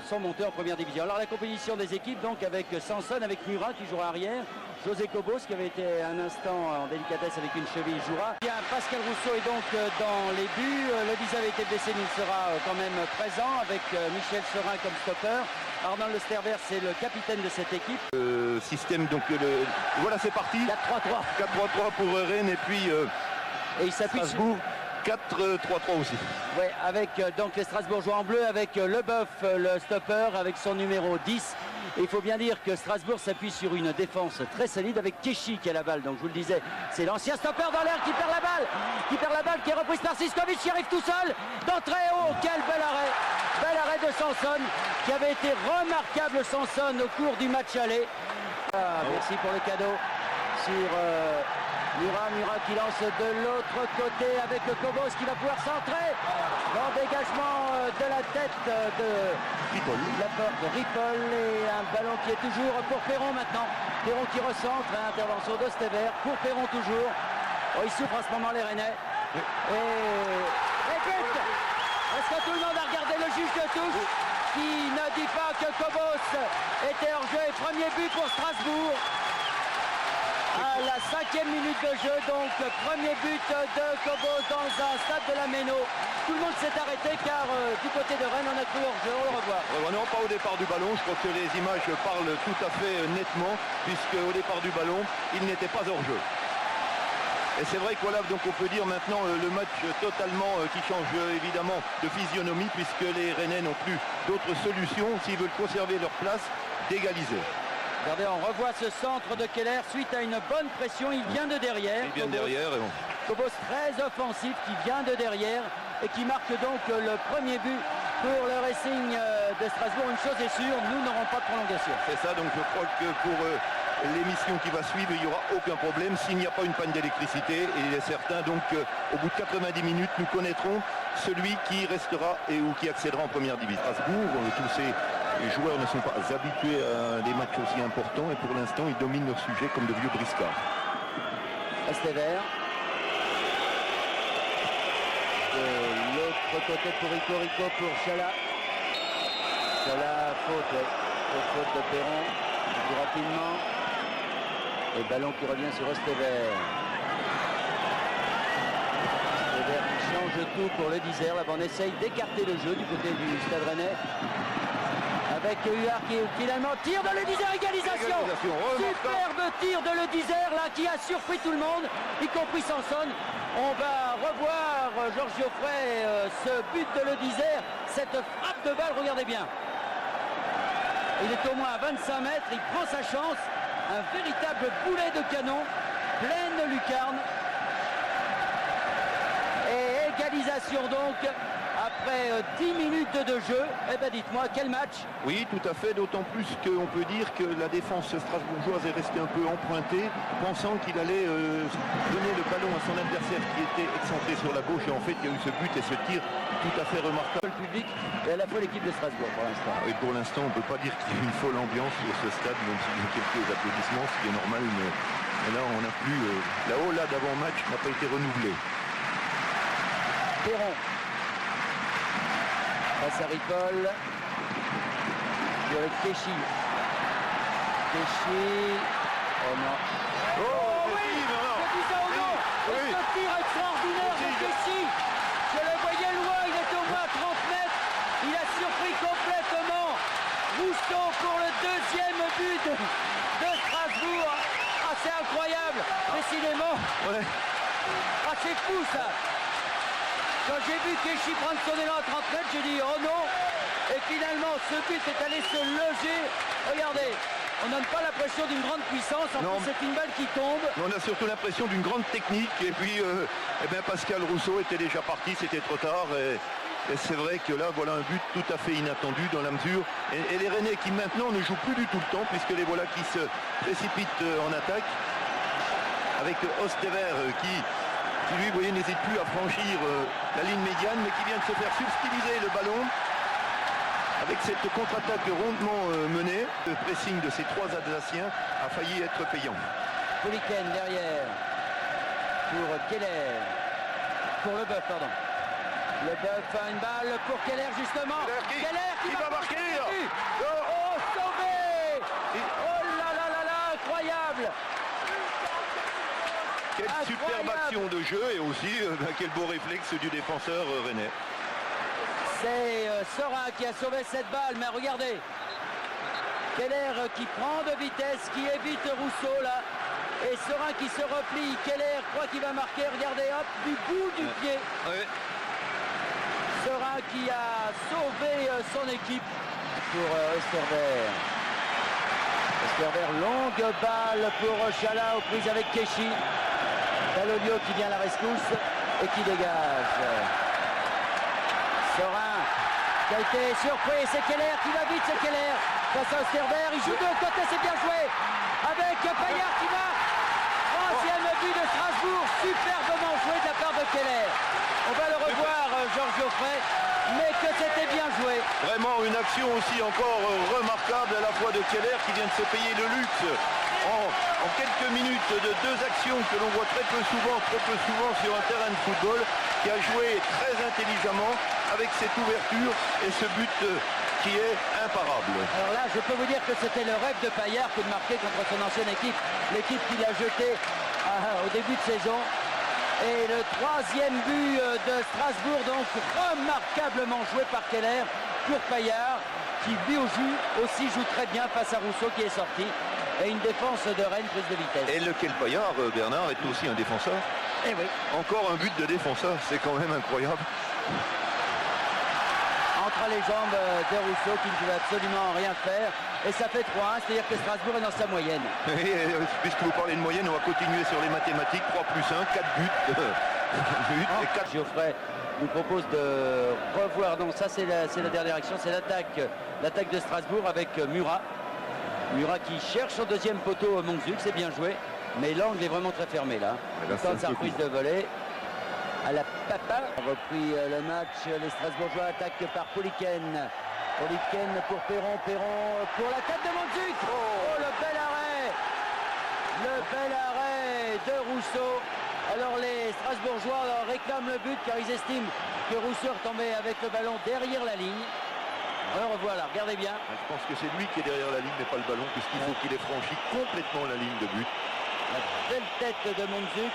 sont montés en première division. Alors la compétition des équipes, donc avec Sanson, avec Murat qui jouera arrière, José Cobos qui avait été un instant en délicatesse avec une cheville jouera. Bien, Pascal Rousseau est donc dans les buts. Le 10 avait été blessé mais il sera quand même présent avec Michel Serin comme stopper. Arnold Lesterver, c'est le capitaine de cette équipe. Système, donc voilà, c'est parti. 4-3-3. 4-3-3 pour Rennes et puis et il s'appuie Strasbourg. 4-3-3 aussi. Ouais, avec donc les Strasbourgeois en bleu, avec Leboeuf, le stopper, avec son numéro 10. Et il faut bien dire que Strasbourg s'appuie sur une défense très solide avec Keshi qui a la balle. Donc je vous le disais, c'est l'ancien stopper dans l'air qui perd la balle, qui est reprise par Siskovic, qui arrive tout seul d'entrée haut. Quel bel arrêt de Sanson, qui avait été remarquable Sanson au cours du match aller. Merci pour le cadeau sur Murat qui lance de l'autre côté avec le Cobos qui va pouvoir centrer. Dans dégagement de la tête de la porte de Ripoll et un ballon qui est toujours pour Perron maintenant. Perron qui recentre, intervention de Stever pour Perron toujours. Oh, il souffre à ce moment les Rennais. Et but. Est-ce que tout le monde a regardé le juge de touche qui ne dit pas que Cobos était hors jeu et premier but pour Strasbourg. À la 5e minute de jeu, donc premier but de Cobos dans un stade de la Méno. Tout le monde s'est arrêté car du côté de Rennes on a cru hors jeu, on le revoit. Non, pas au départ du ballon, je crois que les images parlent tout à fait nettement, puisque au départ du ballon, il n'était pas hors jeu. Et c'est vrai que voilà, donc on peut dire maintenant le match totalement qui change évidemment de physionomie, puisque les Rennais n'ont plus d'autre solution, s'ils veulent conserver leur place, d'égaliser. Regardez, on revoit ce centre de Keller suite à une bonne pression. Il vient de derrière. Il vient de derrière. Et bon. Cobos très offensif qui vient de derrière et qui marque donc le premier but pour le Racing de Strasbourg. Une chose est sûre, nous n'aurons pas de prolongation. C'est ça, donc je crois que pour l'émission qui va suivre, il n'y aura aucun problème s'il n'y a pas une panne d'électricité. Et il est certain donc qu'au bout de 90 minutes, nous connaîtrons celui qui restera et ou qui accédera en première division. Strasbourg, tous ces les joueurs ne sont pas habitués à des matchs aussi importants et pour l'instant ils dominent leur sujet comme de vieux briscards. Estever. De l'autre côté pour Rico pour Chala. Chala, faute de Perron. Plus rapidement. Et ballon qui revient sur Estever. Estever qui change tout pour le Dizer. Là, on essaye d'écarter le jeu du côté du Stade Rennais. Avec Huard qui finalement tire de l'Edizer, égalisation. Superbe tir de l'Edizer là qui a surpris tout le monde, y compris Sanson. On va revoir Georges Geoffrey ce but de l'Edizer, cette frappe de balle, regardez bien. Il est au moins à 25 mètres, il prend sa chance, un véritable boulet de canon, pleine lucarne. Et égalisation donc. Après 10 minutes de jeu, eh ben dites-moi, quel match? Oui, tout à fait, d'autant plus qu'on peut dire que la défense strasbourgeoise est restée un peu empruntée, pensant qu'il allait donner le ballon à son adversaire qui était excentré sur la gauche. Et en fait, il y a eu ce but et ce tir tout à fait remarquable. Le public et à la fois l'équipe de Strasbourg pour l'instant. Et pour l'instant, on ne peut pas dire qu'il y a une folle ambiance sur ce stade, même s'il y a quelques applaudissements, ce qui est normal. Mais là, on n'a plus... là-haut, là, d'avant-match n'a pas été renouvelé. Perron. Passe à Ripoll. Avec Keshi. Oh non. Oh oui, je dis ça au nom. Oui. Ce tir extraordinaire de Keshi. Je le voyais loin, il était au moins à 30 mètres. Il a surpris complètement Rousseau pour le deuxième but de Strasbourg. Ah, c'est incroyable, décidément. Ouais. Ah, c'est fou ça. Quand j'ai vu Keshi prendre son élan à 30 mètres, j'ai dit oh non. Et finalement, ce but est allé se loger. Regardez, on n'a pas l'impression d'une grande puissance. En plus, c'est une balle qui tombe. On a surtout l'impression d'une grande technique. Et puis, Pascal Rousseau était déjà parti, c'était trop tard. Et c'est vrai que là, voilà un but tout à fait inattendu dans la mesure. Et les Rennais qui maintenant ne jouent plus du tout le temps, puisque les voilà qui se précipitent en attaque. Avec Ostever qui lui, vous voyez, n'hésite plus à franchir la ligne médiane, mais qui vient de se faire subtiliser le ballon. Avec cette contre-attaque rondement menée, le pressing de ces trois Alsaciens a failli être payant. Pouliken derrière pour Keller. Pour Leboeuf, pardon. Leboeuf a une balle pour Keller justement. Keller qui va marquer. action de jeu et aussi quel beau réflexe du défenseur rennais. C'est Serin qui a sauvé cette balle, mais regardez, Keller qui prend de vitesse, qui évite Rousseau là, et Serin qui se replie. Keller croit qu'il va marquer, regardez, hop, du bout du pied. Ouais. Serin qui a sauvé son équipe pour Osterberg. Osterberg, longue balle pour Chala aux prises avec Keshi. Dall'Oglio qui vient à la rescousse et qui dégage. Serin qui a été surpris, c'est Keller qui va vite, c'est Keller face à Osterberg, il joue de l'autre côté, c'est bien joué avec Payard qui va. Troisième but de Strasbourg, superbement joué de la part de Keller. On va le revoir, Georges Geoffrey, mais que c'était bien joué. Vraiment une action aussi encore remarquable à la fois de Keller qui vient de se payer le luxe en quelques minutes de deux actions que l'on voit très peu souvent sur un terrain de football, qui a joué très intelligemment avec cette ouverture et ce but qui est imparable. Alors là, je peux vous dire que c'était le rêve de Payard que de marquer contre son ancienne équipe, l'équipe qu'il a jetée au début de saison. Et le troisième but de Strasbourg, donc remarquablement joué par Keller pour Payard, qui lui aussi joue très bien face à Rousseau qui est sorti. Et une défense de Rennes prise de vitesse. Et lequel Payard, Bernard, est aussi un défenseur. Eh oui. Encore un but de défenseur, c'est quand même incroyable. Entre les jambes de Rousseau qui ne pouvait absolument rien faire. Et ça fait 3-1, c'est-à-dire que Strasbourg est dans sa moyenne. Et, puisque vous parlez de moyenne, on va continuer sur les mathématiques. 3 plus 1, 4 buts. Et 4. Geoffrey nous propose de revoir. Non, ça c'est la dernière action, c'est l'attaque de Strasbourg avec Murat. Murat qui cherche son deuxième poteau Monzuc, c'est bien joué. Mais l'angle est vraiment très fermé là. Il tente sa reprise de volée. À la papa. On a repris le match. Les Strasbourgeois attaquent par Poliken. Poliken pour Perron. Perron pour la tête de Monzuc. Oh, le bel arrêt. Le bel arrêt de Rousseau. Alors les Strasbourgeois réclament le but car ils estiment que Rousseau est tombé avec le ballon derrière la ligne. Alors voilà, regardez bien. Je pense que c'est lui qui est derrière la ligne, mais pas le ballon, puisqu'il faut qu'il ait franchi complètement la ligne de but. La belle tête de Monzuc.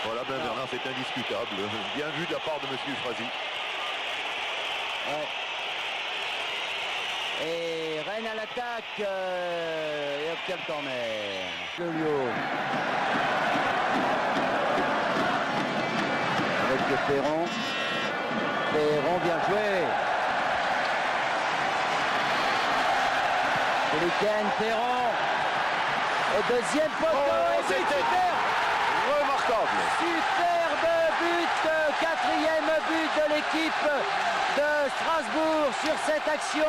Voilà, ben Bernard, c'est indiscutable. Bien vu de la part de monsieur Frazy. Ouais. Et Rennes à l'attaque. Et obtient le corner. Lelio. Avec le Perron. Perron bien joué. Poliken, Perron. Et deuxième poteau. C'était remarquable. Superbe but, quatrième but de l'équipe de Strasbourg sur cette action.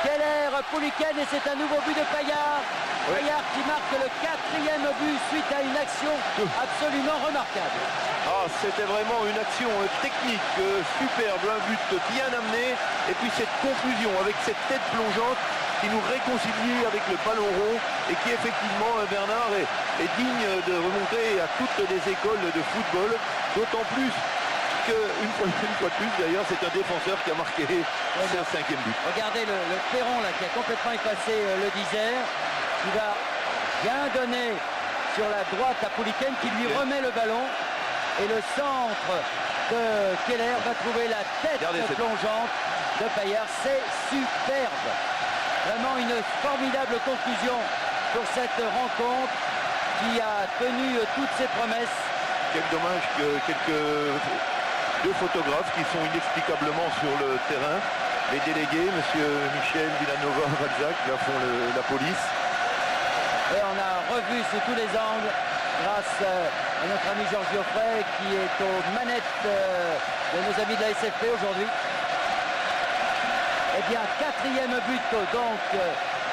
Keller, Poliken et c'est un nouveau but de Payard. Oui. Payard qui marque le quatrième but suite à une action absolument remarquable. Ah, c'était vraiment une action technique superbe, un but bien amené. Et puis cette conclusion avec cette tête plongeante qui nous réconcilie avec le ballon rond et qui effectivement, Bernard, est digne de remonter à toutes les écoles de football, d'autant plus qu'une fois de plus d'ailleurs c'est un défenseur qui a marqué son cinquième but. Regardez le Perron là qui a complètement effacé le Disère, qui va bien donner sur la droite à Poliken qui lui remet le ballon et le centre de Keller va trouver la tête plongeante de Payard. C'est superbe. Vraiment une formidable conclusion pour cette rencontre qui a tenu toutes ses promesses. Quel dommage que deux photographes qui sont inexplicablement sur le terrain. Les délégués, M. Michel Villanova-Valzac, là font la police. Et on a revu sous tous les angles grâce à notre ami Georges Geoffrey qui est aux manettes de nos amis de la SFP aujourd'hui. Eh bien, quatrième but donc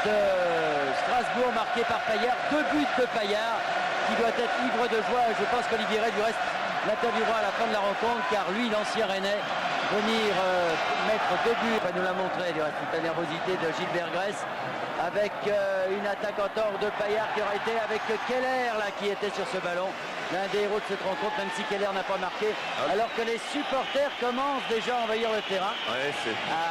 de Strasbourg marqué par Payard. 2 buts de Payard qui doit être ivre de joie. Je pense qu'Olivier Ray, du reste, l'interviewera à la fin de la rencontre car lui, l'ancien Rennais, venir mettre 2 buts. Il nous l'a montré, du reste, toute la nervosité de Gilbert Grèce avec une attaque en tort de Payard qui aurait été avec Keller là, qui était sur ce ballon. l'un des héros de cette rencontre, même si Keller n'a pas marqué, alors que les supporters commencent déjà à envahir le terrain. Ouais,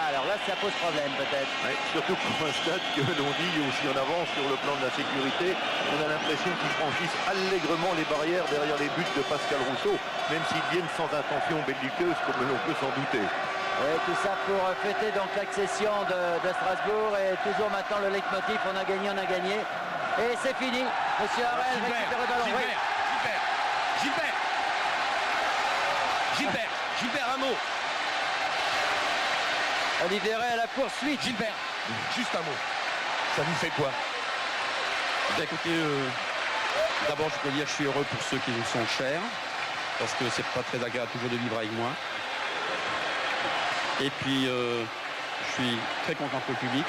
alors là, ça pose problème peut-être. Ouais, surtout pour un stade que l'on dit aussi en avance sur le plan de la sécurité. On a l'impression qu'ils franchissent allègrement les barrières derrière les buts de Pascal Rousseau, même s'ils viennent sans intention belliqueuse, comme l'on peut s'en douter. Et tout ça pour fêter donc l'accession de Strasbourg et toujours maintenant le leitmotiv, on a gagné, on a gagné. Et c'est fini. Monsieur Harel récupère le ballon. Gilbert, un mot. Olivier à la poursuite. Gilbert, juste un mot. Ça vous fait quoi? Écoutez, d'abord je peux dire que je suis heureux pour ceux qui nous sont chers, parce que c'est pas très agréable toujours de vivre avec moi. Et puis je suis très content pour le public.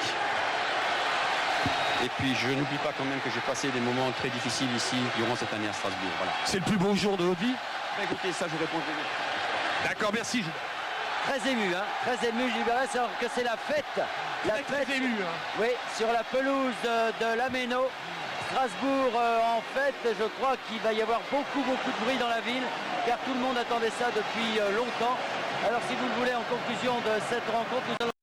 Et puis je n'oublie pas quand même que j'ai passé des moments très difficiles ici durant cette année à Strasbourg. Voilà. C'est le plus beau jour de votre vie? Écoutez, ça je réponds. D'accord, merci. Très ému, très ému Gilbert, alors que c'est la fête. La fête, très ému, oui, sur la pelouse de l'Améno. Strasbourg en fête, je crois qu'il va y avoir beaucoup de bruit dans la ville, car tout le monde attendait ça depuis longtemps. Alors si vous le voulez, en conclusion de cette rencontre, nous allons